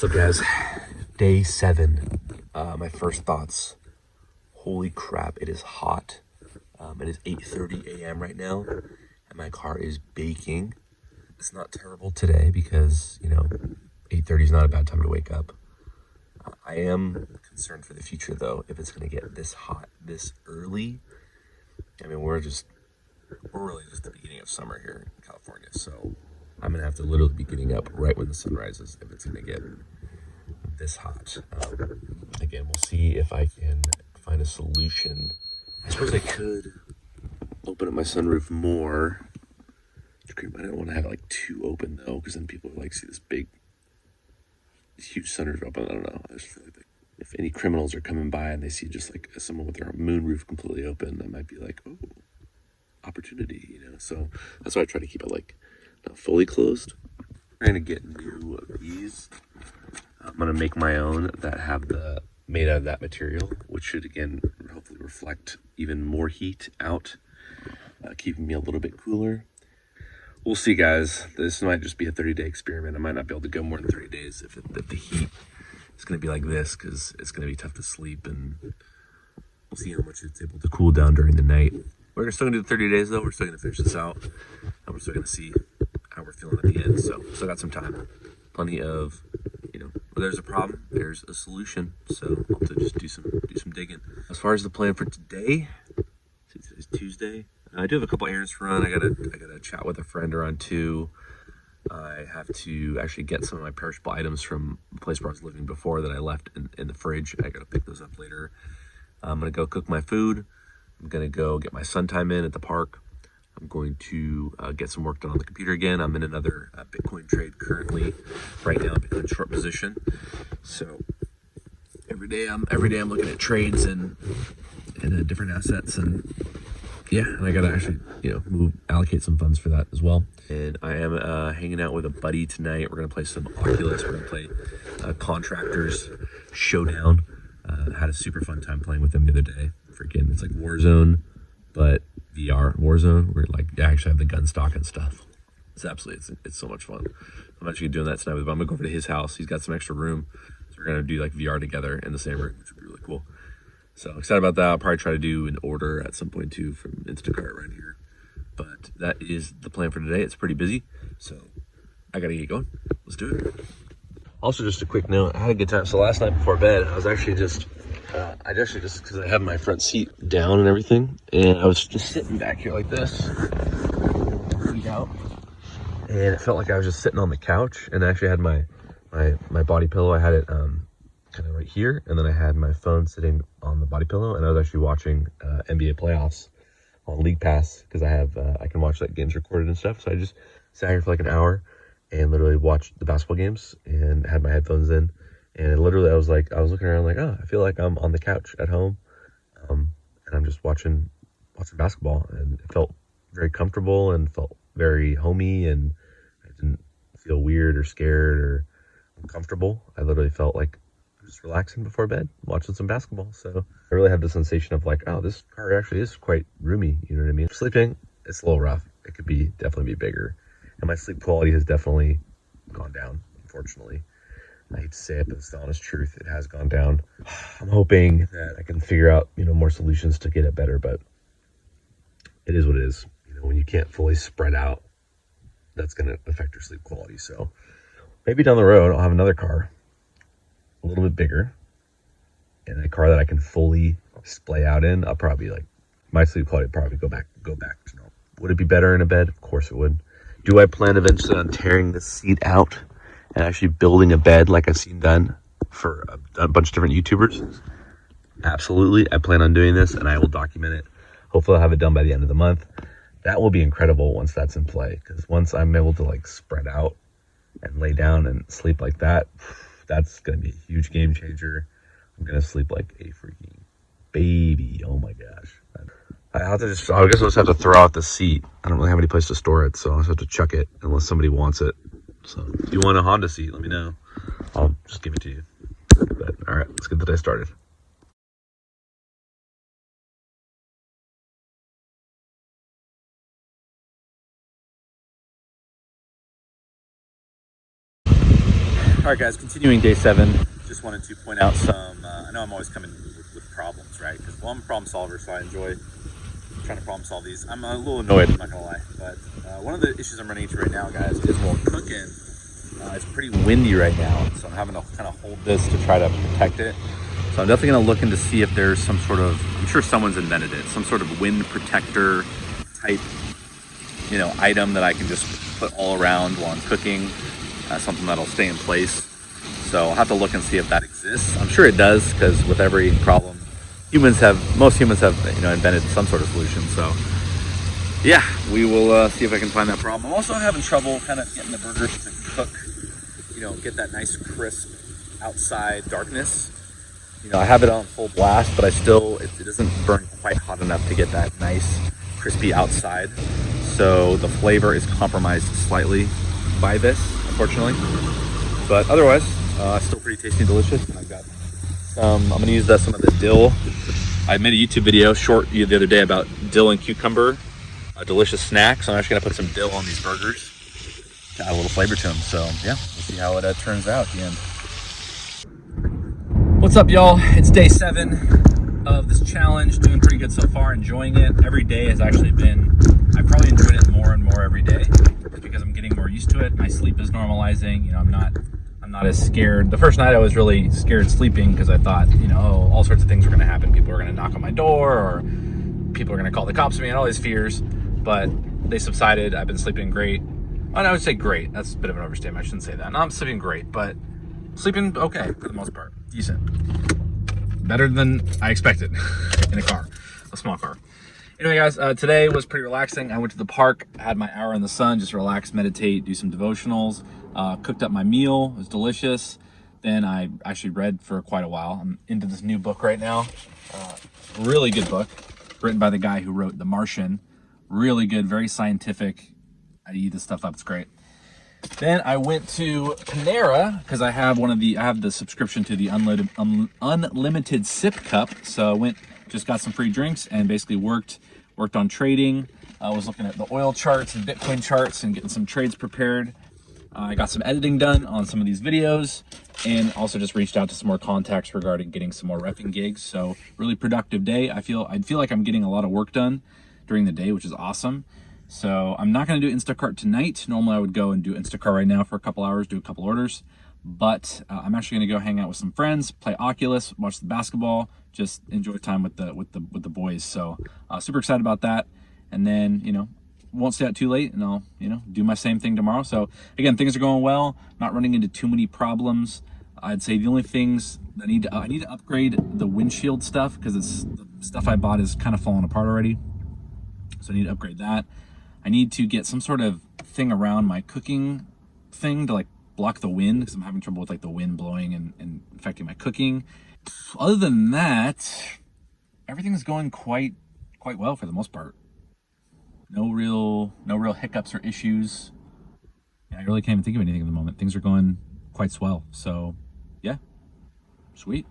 What's up, guys? Day 7. My first thoughts. Holy crap, it is hot. It is 8:30 a.m. right now, and my car is baking. It's not terrible today because, 8:30 is not a bad time to wake up. I am concerned for the future, though, if it's going to get this hot this early. I mean, we're really just the beginning of summer here in California, so I'm going to have to literally be getting up right when the sun rises if it's going to get this hot. Again, we'll see if I can find a solution. I suppose I could open up my sunroof more. I don't want to have it like too open though, because then people like see this huge sunroof open. I don't know. I just feel like if any criminals are coming by and they see just like someone with their moonroof completely open, that might be like, oh, opportunity, So that's why I try to keep it like not fully closed. I'm trying to get new of these. I'm gonna make my own that have made out of that material, which should again hopefully reflect even more heat out, keeping me a little bit cooler. We'll see, guys. This might just be a 30-day experiment. I might not be able to go more than 30 days if the heat is gonna be like this, because it's gonna be tough to sleep, and we'll see how much it's able to cool down during the night. We're still gonna do the 30 days though. We're still gonna finish this out, and we're still gonna see how we're feeling at the end. So still got some time. Plenty of, where there's a problem, there's a solution. So I'll have to just do some digging. As far as the plan for today, since today's Tuesday, I do have a couple errands to run. I gotta chat with a friend around 2. I have to actually get some of my perishable items from the place where I was living before that I left in the fridge. I gotta pick those up later. I'm gonna go cook my food. I'm gonna go get my sun time in at the park. I'm going to get some work done on the computer again. I'm in another Bitcoin trade currently, right now, Bitcoin short position. So every day I'm looking at trades and different assets, and I gotta actually allocate some funds for that as well. And I am hanging out with a buddy tonight. We're gonna play some Oculus. We're gonna play Contractors Showdown. Had a super fun time playing with them the other day. Freaking, it's like Warzone, but VR Warzone, where I actually have the gun stock and stuff. It's so much fun. I'm actually doing that tonight with him. I'm gonna go over to his house. He's got some extra room, so we're gonna do like VR together in the same room, which would be really cool. So excited about that. I'll probably try to do an order at some point too from Instacart right here. But that is the plan for today. It's pretty busy, so I gotta get going. Let's do it. Also, just a quick note, I had a good time. So last night before bed, I was actually just because I have my front seat down and everything, and I was just sitting back here like this, feet out, and it felt like I was just sitting on the couch, and I actually had my body pillow. I had it kind of right here, and then I had my phone sitting on the body pillow, and I was actually watching NBA playoffs on League Pass, because I can watch like games recorded and stuff. So I just sat here for like an hour and literally watched the basketball games and had my headphones in. And literally I was looking around like, oh, I feel like I'm on the couch at home. And I'm just watching basketball, and it felt very comfortable and felt very homey, and I didn't feel weird or scared or uncomfortable. I literally felt like I'm just relaxing before bed, watching some basketball. So I really had the sensation of like, oh, this car actually is quite roomy. You know what I mean? Sleeping, it's a little rough. It could definitely be bigger. And my sleep quality has definitely gone down, unfortunately. I hate to say it, but it's the honest truth. It has gone down. I'm hoping that I can figure out, more solutions to get it better, but it is what it is. When you can't fully spread out, that's going to affect your sleep quality. So maybe down the road, I'll have another car, a little bit bigger, and a car that I can fully splay out in. I'll probably my sleep quality would probably go back to normal. Would it be better in a bed? Of course it would. Do I plan eventually on tearing the seat out and actually building a bed like I've seen done for a bunch of different YouTubers? Absolutely. I plan on doing this, and I will document it. Hopefully I'll have it done by the end of the month. That will be incredible once that's in play, because once I'm able to spread out and lay down and sleep like that, that's going to be a huge game changer. I'm going to sleep like a freaking baby. Oh my gosh. I guess I'll just have to throw out the seat. I don't really have any place to store it, so I'll just have to chuck it unless somebody wants it. So if you want a Honda seat, let me know. I'll just give it to you. But all right, let's get the day started. All All right, guys, continuing day 7. Just wanted to point out some, I know I'm always coming with problems, right? Because, well, I'm a problem solver, so I enjoy trying to problem solve these. I'm a little annoyed, I'm not gonna lie. But one of the issues I'm running into right now, guys, is while cooking, it's pretty windy right now. So I'm having to kind of hold this to try to protect it. So I'm definitely gonna look into see if there's some sort of, I'm sure someone's invented it, some sort of wind protector type, item that I can just put all around while I'm cooking, something that'll stay in place. So I'll have to look and see if that exists. I'm sure it does, because with every problem, most humans have, invented some sort of solution. So yeah, we will see if I can find that problem. I'm also having trouble kind of getting the burgers to cook, get that nice crisp outside darkness. I have it on full blast, but it doesn't burn quite hot enough to get that nice crispy outside. So the flavor is compromised slightly by this, unfortunately. But otherwise, still pretty tasty and delicious. And I've got I'm gonna use some of the dill. I made a YouTube video short the other day about dill and cucumber, a delicious snack. So I'm actually gonna put some dill on these burgers to add a little flavor to them. So yeah, we'll see how it turns out at the end. What's up, y'all? It's day 7 of this challenge. Doing pretty good so far, enjoying it. Every day has actually been, I probably enjoyed it more and more every day, just because I'm getting more used to it. My sleep is normalizing. I'm not as scared. The first night I was really scared sleeping because I thought, all sorts of things were gonna happen. People were gonna knock on my door, or people are gonna call the cops on me, and all these fears. But they subsided. I've been sleeping great. And I would say great. That's a bit of an overstatement. I shouldn't say that. No, I'm sleeping great, but sleeping okay for the most part. Decent. Better than I expected in a small car. Anyway, guys, today was pretty relaxing. I went to the park, had my hour in the sun, just relax, meditate, do some devotionals, cooked up my meal. It was delicious. Then I actually read for quite a while. I'm into this new book right now. Really good book, written by the guy who wrote The Martian. Really good, very scientific. I eat this stuff up, it's great. Then I went to Panera because I have the subscription to the unlimited sip cup. So I just got some free drinks and basically worked on trading. I was looking at the oil charts and Bitcoin charts and getting some trades prepared. I got some editing done on some of these videos, and also just reached out to some more contacts regarding getting some more reffing gigs. So really productive day. I feel like I'm getting a lot of work done during the day, which is awesome. So I'm not going to do Instacart tonight. Normally I would go and do Instacart right now for a couple hours, do a couple orders. But I'm actually going to go hang out with some friends, play Oculus, watch the basketball, just enjoy time with the boys. So super excited about that. And then, won't stay out too late, and I'll, do my same thing tomorrow. So again, things are going well, not running into too many problems. I'd say the only things I need to upgrade the windshield stuff, because the stuff I bought is kind of falling apart already. So I need to upgrade that. I need to get some sort of thing around my cooking thing to block the wind, because I'm having trouble with the wind blowing and affecting my cooking. Other than that, everything's going quite well for the most part. No real hiccups or issues. Yeah, I really can't even think of anything at the moment. Things are going quite swell. So yeah, sweet.